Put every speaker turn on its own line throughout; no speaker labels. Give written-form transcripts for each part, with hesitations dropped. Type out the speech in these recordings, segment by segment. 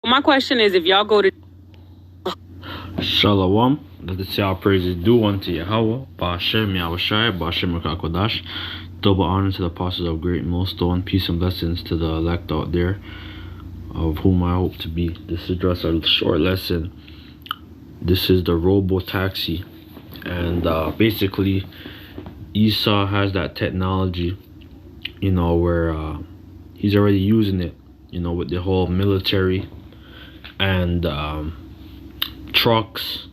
My question is, if y'all go to
Shalom, let us say our praises due unto Yahweh, Ba'ashem Yahushai, Ba'ashem Rakakodash. Double honor to the apostles of Great Millstone, peace and blessings to the elect out there, of whom I hope to be. This is just a short lesson. This is the ROBO taxi, and basically Esau has that technology, where he's already using it, with the whole military and trucks,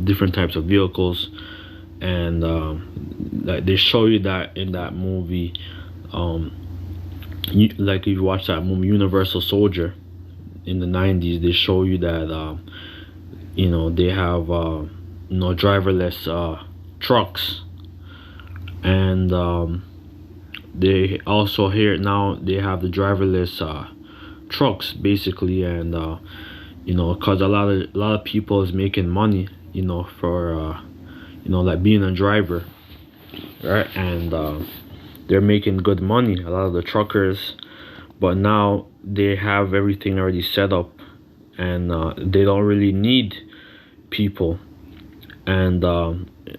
different types of vehicles, and like they show you that in that movie, like if you watch that movie Universal Soldier in the 90s, they show you that they have driverless trucks, and they also here now they have the driverless trucks basically, and because a lot of people is making money for like being a driver, right? And they're making good money, a lot of the truckers, but now they have everything already set up, and they don't really need people, and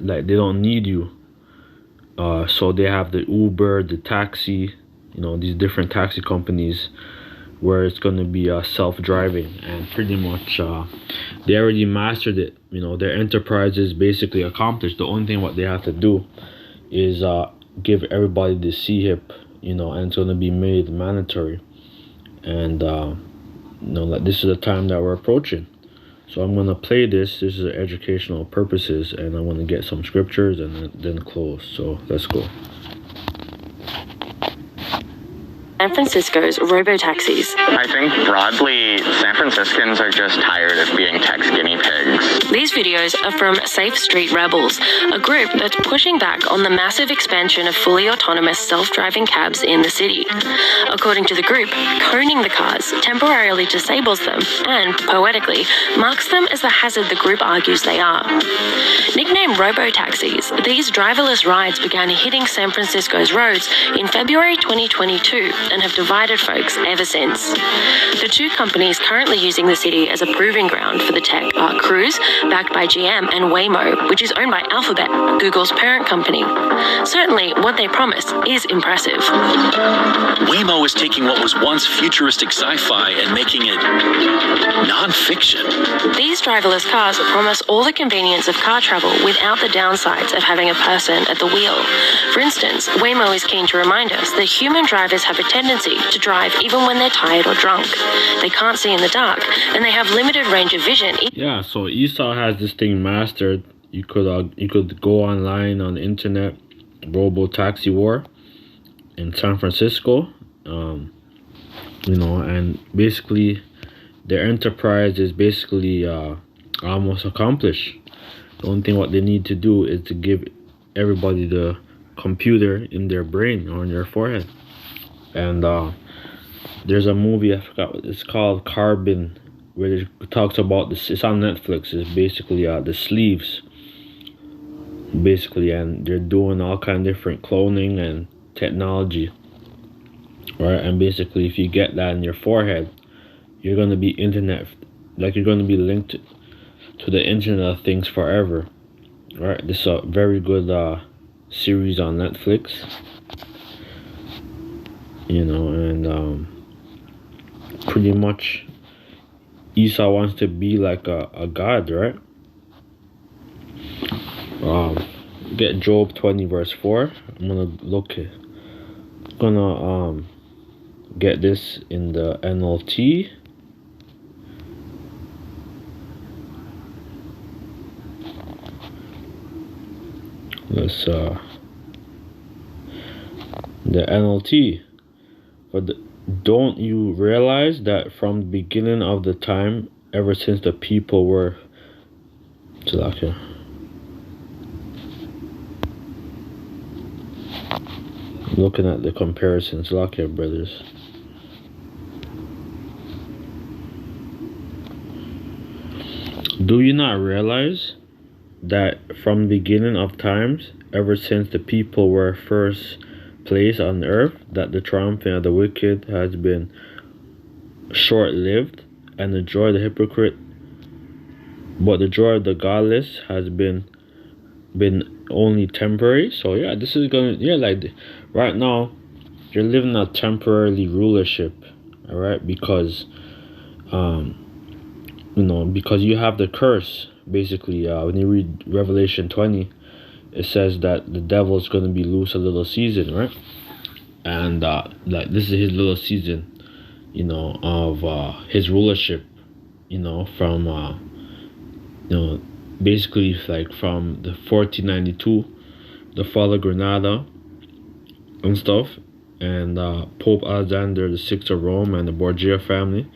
like they don't need you, so they have the Uber, the taxi, these different taxi companies where it's going to be self-driving, and pretty much they already mastered it. Their enterprise is basically accomplished. The only thing what they have to do is give everybody the C-HIP, and it's going to be made mandatory, and like this is the time that we're approaching. So I'm going to play this is educational purposes, and I'm going to get some scriptures and then close. So let's go.
San Francisco's robo-taxis.
I think broadly, San Franciscans are just tired of being tech guinea pigs.
These videos are from Safe Street Rebels, a group that's pushing back on the massive expansion of fully autonomous self-driving cabs in the city. According to the group, coning the cars temporarily disables them and, poetically, marks them as the hazard the group argues they are. Nicknamed robo-taxis, these driverless rides began hitting San Francisco's roads in February 2022 and have divided folks ever since. The two companies currently using the city as a proving ground for the tech are Cruise, backed by GM, and Waymo, which is owned by Alphabet, Google's parent company. Certainly, what they promise is impressive.
Waymo is taking what was once futuristic sci-fi and making it non-fiction.
These driverless cars promise all the convenience of car travel without the downsides of having a person at the wheel. For instance, Waymo is keen to remind us that human drivers have a tendency to drive even when they're tired or drunk. They can't see in the dark, and they have limited range of vision.
Yeah, so Esau has this thing mastered. You could go online on the internet, Robo Taxi War in San Francisco, and basically their enterprise is basically almost accomplished. The only thing what they need to do is to give everybody the computer in their brain or in their forehead. And there's a movie, I forgot what it's called, Carbon, where it talks about this. It's on Netflix. It's basically the sleeves, basically, and they're doing all kind of different cloning and technology, right? And basically, if you get that in your forehead, you're gonna be you're gonna be linked to the Internet of Things forever, right? This is a very good series on Netflix. And pretty much Esau wants to be like a god, right? Get Job 20 verse 4. I'm gonna get this in the NLT. Let's the NLT. But don't you realize that from the beginning of the time, ever since the people were looking at the comparisons, brothers. Do you not realize that from the beginning of times, ever since the people were first placed on earth, that the triumphing of the wicked has been short-lived, and the joy of the hypocrite, but the joy of the godless has been only temporary. So yeah, this is gonna, yeah, like right now you're living a temporary rulership, all right, because because you have the curse. Basically, when you read Revelation 20, it says that the devil is going to be loose a little season, right? And like this is his little season, of his rulership, from basically like from the 1492, the fall of Granada and stuff, and Pope Alexander VI of Rome and the Borgia family,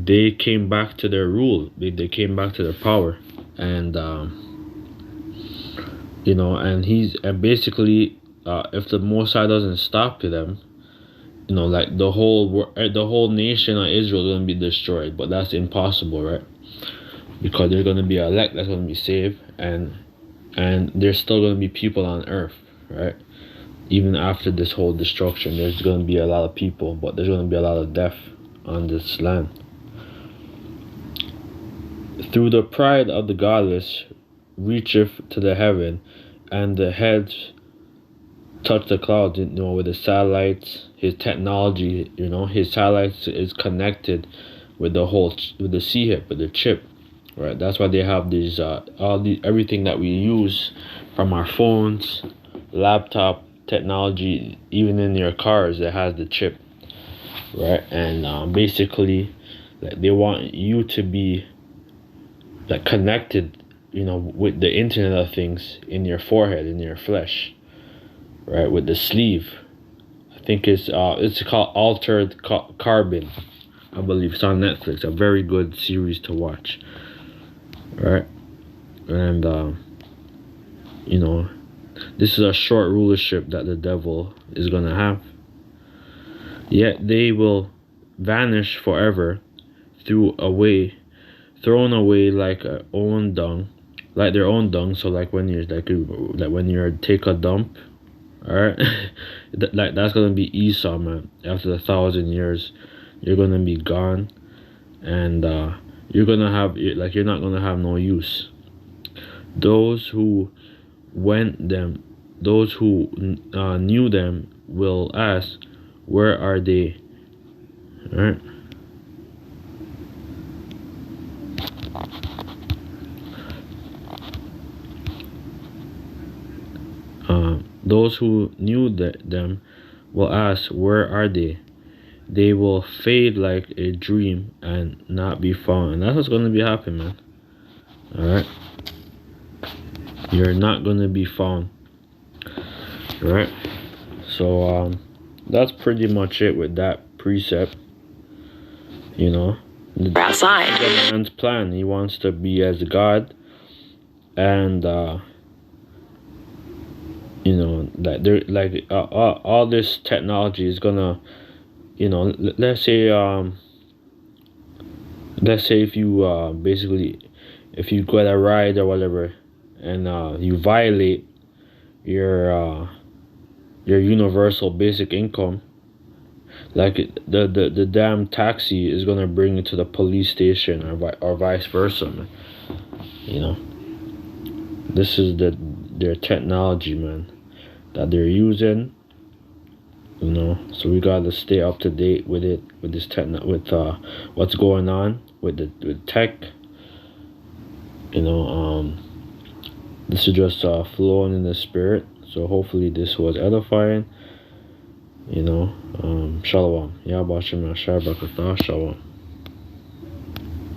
they came back to their rule. They came back to their power, and and basically, if the Most High doesn't stop them, like the whole nation of Israel is gonna be destroyed. But that's impossible, right? Because there's gonna be an elect that's gonna be saved, and there's still gonna be people on earth, right? Even after this whole destruction, there's gonna be a lot of people, but there's gonna be a lot of death on this land. Through the pride of the godless reacheth to the heaven, and the heads touch the clouds, with the satellites, his technology, his satellites is connected with the C-hip, with the chip, right? That's why they have these, everything that we use, from our phones, laptop technology, even in your cars, it has the chip, right? And basically, like, they want you to be like connected, with the Internet of Things in your forehead, in your flesh, right? With the sleeve. I think it's called Altered Carbon. I believe it's on Netflix. A very good series to watch, right? And this is a short rulership that the devil is gonna have. Yet they will vanish forever, thrown away like their own dung. So like when you take a dump, all right, that's gonna be Esau, man. After 1,000 years, you're gonna be gone, and you're not gonna have no use. Those who knew them will ask, where are they? All right. Those who knew them will ask, where are they? They will fade like a dream and not be found. And that's what's going to be happening, man. Alright? You're not going to be found. Alright? So, that's pretty much it with that precept.
Outside.
The man's plan. He wants to be as God. And, that they're like all this technology is gonna, let's say if you basically, if you go at a ride or whatever, and you violate your universal basic income, like the damn taxi is gonna bring you to the police station, or vice versa, man. This is their technology, man, that they're using. So we gotta stay up to date with it, with this with what's going on with tech. This is just flowing in the spirit. So hopefully this was edifying. Shalom. Yahweh Shem Yahshua Barakatah. Shalom.